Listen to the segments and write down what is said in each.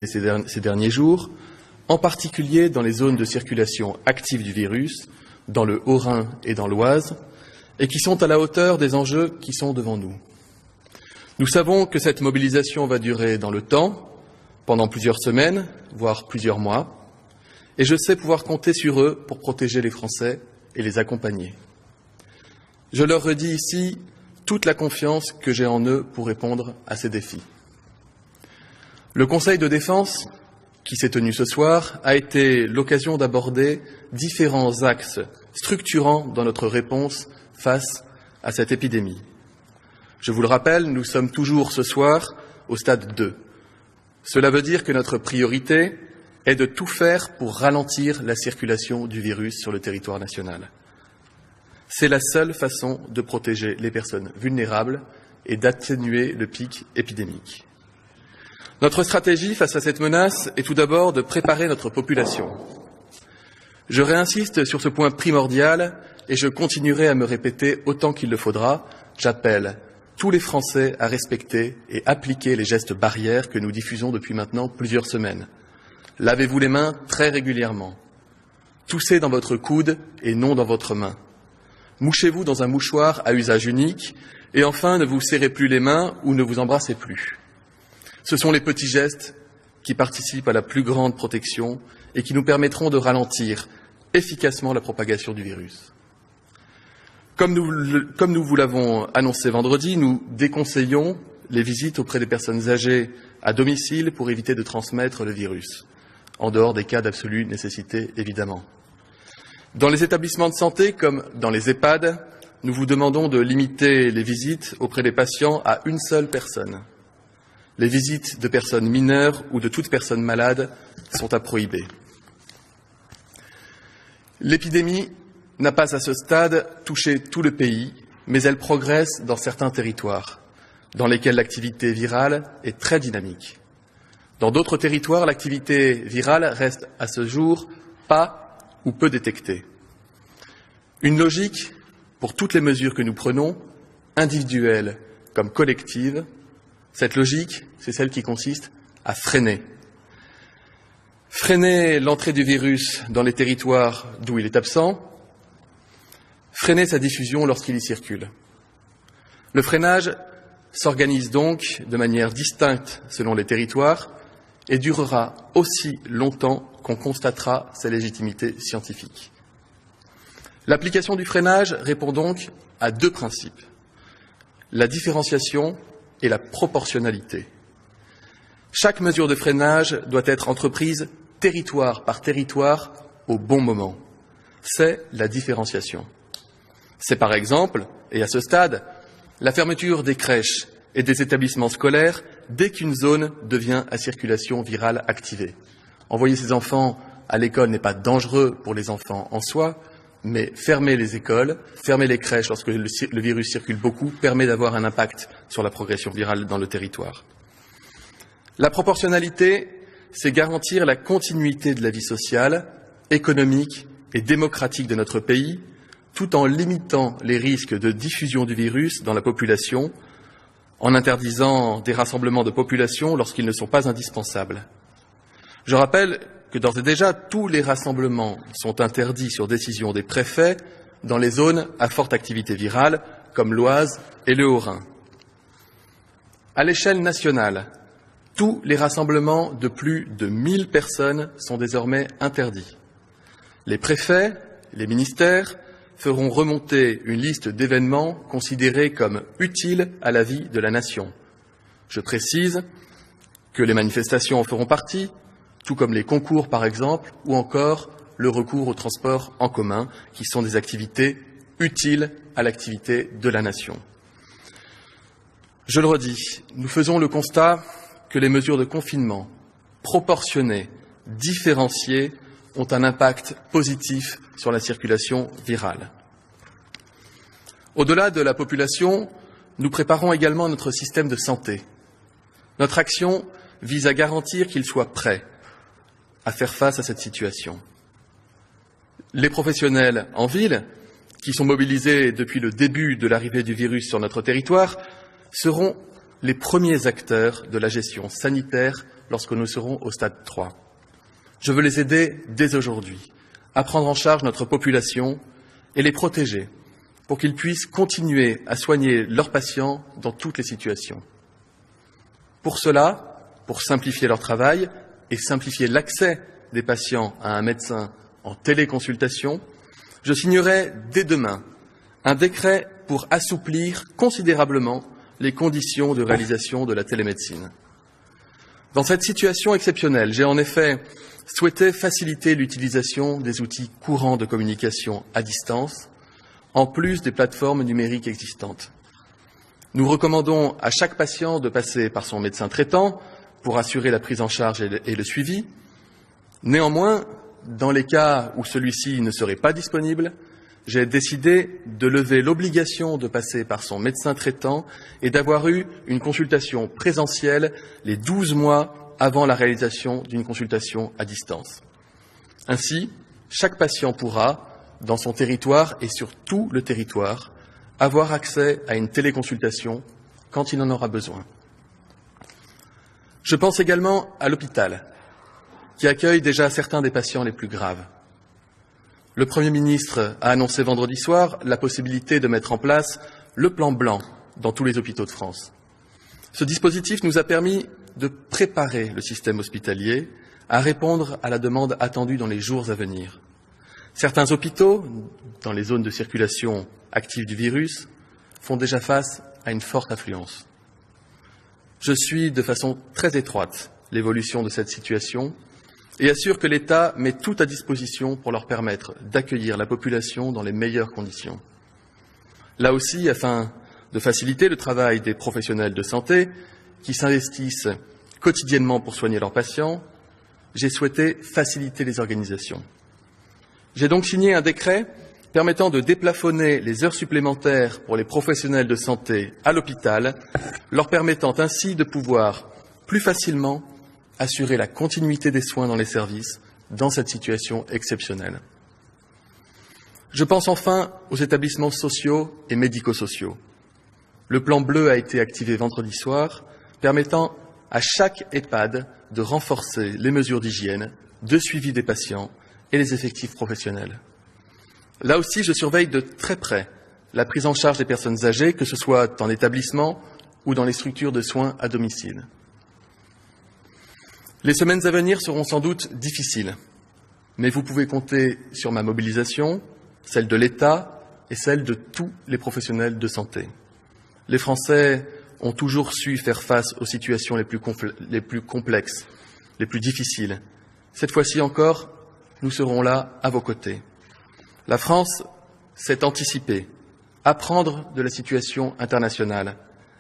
ces derniers jours, en particulier dans les zones de circulation active du virus, dans le Haut-Rhin et dans l'Oise, et qui sont à la hauteur des enjeux qui sont devant nous. Nous savons que cette mobilisation va durer dans le temps, pendant plusieurs semaines, voire plusieurs mois, et je sais pouvoir compter sur eux pour protéger les Français et les accompagner. Je leur redis ici toute la confiance que j'ai en eux pour répondre à ces défis. Le Conseil de défense, qui s'est tenu ce soir, a été l'occasion d'aborder différents axes structurants dans notre réponse face à cette épidémie. Je vous le rappelle, nous sommes toujours ce soir au stade 2. Cela veut dire que notre priorité est de tout faire pour ralentir la circulation du virus sur le territoire national. C'est la seule façon de protéger les personnes vulnérables et d'atténuer le pic épidémique. Notre stratégie face à cette menace est tout d'abord de préparer notre population. Je réinsiste sur ce point primordial et je continuerai à me répéter autant qu'il le faudra. J'appelle tous les Français à respecter et appliquer les gestes barrières que nous diffusons depuis maintenant plusieurs semaines. Lavez-vous les mains très régulièrement. Toussez dans votre coude et non dans votre main. Mouchez-vous dans un mouchoir à usage unique et enfin ne vous serrez plus les mains ou ne vous embrassez plus. Ce sont les petits gestes qui participent à la plus grande protection et qui nous permettront de ralentir efficacement la propagation du virus. Comme nous vous l'avons annoncé vendredi, nous déconseillons les visites auprès des personnes âgées à domicile pour éviter de transmettre le virus, en dehors des cas d'absolue nécessité, évidemment. Dans les établissements de santé, comme dans les EHPAD, nous vous demandons de limiter les visites auprès des patients à une seule personne. Les visites de personnes mineures ou de toute personne malade sont à prohiber. L'épidémie n'a pas à ce stade touché tout le pays, mais elle progresse dans certains territoires, dans lesquels l'activité virale est très dynamique. Dans d'autres territoires, l'activité virale reste à ce jour pas ou peu détectée. Une logique pour toutes les mesures que nous prenons, individuelles comme collectives. Cette logique, c'est celle qui consiste à freiner. Freiner l'entrée du virus dans les territoires d'où il est absent, freiner sa diffusion lorsqu'il y circule. Le freinage s'organise donc de manière distincte selon les territoires et durera aussi longtemps qu'on constatera sa légitimité scientifique. L'application du freinage répond donc à deux principes, la différenciation et la proportionnalité. Chaque mesure de freinage doit être entreprise territoire par territoire au bon moment. C'est la différenciation. C'est par exemple, et à ce stade, la fermeture des crèches et des établissements scolaires dès qu'une zone devient à circulation virale activée. Envoyer ses enfants à l'école n'est pas dangereux pour les enfants en soi, mais fermer les écoles, fermer les crèches lorsque le virus circule beaucoup permet d'avoir un impact sur la progression virale dans le territoire. La proportionnalité, c'est garantir la continuité de la vie sociale, économique et démocratique de notre pays, tout en limitant les risques de diffusion du virus dans la population, en interdisant des rassemblements de population lorsqu'ils ne sont pas indispensables. Je rappelle que d'ores et déjà, tous les rassemblements sont interdits sur décision des préfets dans les zones à forte activité virale, comme l'Oise et le Haut-Rhin. À l'échelle nationale, tous les rassemblements de plus de 1000 personnes sont désormais interdits. Les préfets, les ministères feront remonter une liste d'événements considérés comme utiles à la vie de la nation. Je précise que les manifestations en feront partie, tout comme les concours par exemple, ou encore le recours au transport en commun, qui sont des activités utiles à l'activité de la nation. Je le redis, nous faisons le constat que les mesures de confinement proportionnées, différenciées, ont un impact positif sur la circulation virale. Au-delà de la population, nous préparons également notre système de santé. Notre action vise à garantir qu'il soit prêt à faire face à cette situation. Les professionnels en ville, qui sont mobilisés depuis le début de l'arrivée du virus sur notre territoire, seront les premiers acteurs de la gestion sanitaire lorsque nous serons au stade 3. Je veux les aider dès aujourd'hui à prendre en charge notre population et les protéger pour qu'ils puissent continuer à soigner leurs patients dans toutes les situations. Pour cela, pour simplifier leur travail et simplifier l'accès des patients à un médecin en téléconsultation, je signerai dès demain un décret pour assouplir considérablement les conditions de réalisation de la télémédecine. Dans cette situation exceptionnelle, j'ai en effet souhaité faciliter l'utilisation des outils courants de communication à distance, en plus des plateformes numériques existantes. Nous recommandons à chaque patient de passer par son médecin traitant pour assurer la prise en charge et le suivi. Néanmoins, dans les cas où celui-ci ne serait pas disponible, j'ai décidé de lever l'obligation de passer par son médecin traitant et d'avoir eu une consultation présentielle les 12 mois avant la réalisation d'une consultation à distance. Ainsi, chaque patient pourra, dans son territoire et sur tout le territoire, avoir accès à une téléconsultation quand il en aura besoin. Je pense également à l'hôpital, qui accueille déjà certains des patients les plus graves. Le Premier ministre a annoncé vendredi soir la possibilité de mettre en place le plan blanc dans tous les hôpitaux de France. Ce dispositif nous a permis de préparer le système hospitalier à répondre à la demande attendue dans les jours à venir. Certains hôpitaux, dans les zones de circulation active du virus, font déjà face à une forte affluence. Je suis de façon très étroite l'évolution de cette situation et assure que l'État met tout à disposition pour leur permettre d'accueillir la population dans les meilleures conditions. Là aussi, afin de faciliter le travail des professionnels de santé qui s'investissent quotidiennement pour soigner leurs patients, j'ai souhaité faciliter les organisations. J'ai donc signé un décret permettant de déplafonner les heures supplémentaires pour les professionnels de santé à l'hôpital, leur permettant ainsi de pouvoir plus facilement assurer la continuité des soins dans les services dans cette situation exceptionnelle. Je pense enfin aux établissements sociaux et médico-sociaux. Le plan bleu a été activé vendredi soir, permettant à chaque EHPAD de renforcer les mesures d'hygiène, de suivi des patients et les effectifs professionnels. Là aussi, je surveille de très près la prise en charge des personnes âgées, que ce soit en établissement ou dans les structures de soins à domicile. Les semaines à venir seront sans doute difficiles, mais vous pouvez compter sur ma mobilisation, celle de l'État et celle de tous les professionnels de santé. Les Français ont toujours su faire face aux situations les plus complexes, les plus difficiles. Cette fois-ci encore, nous serons là à vos côtés. La France s'est anticipée, apprendre de la situation internationale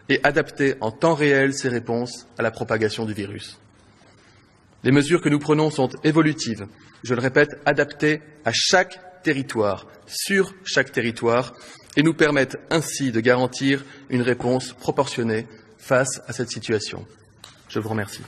et adapter en temps réel ses réponses à la propagation du virus. Les mesures que nous prenons sont évolutives, je le répète, adaptées à chaque territoire, sur chaque territoire, et nous permettent ainsi de garantir une réponse proportionnée face à cette situation. Je vous remercie.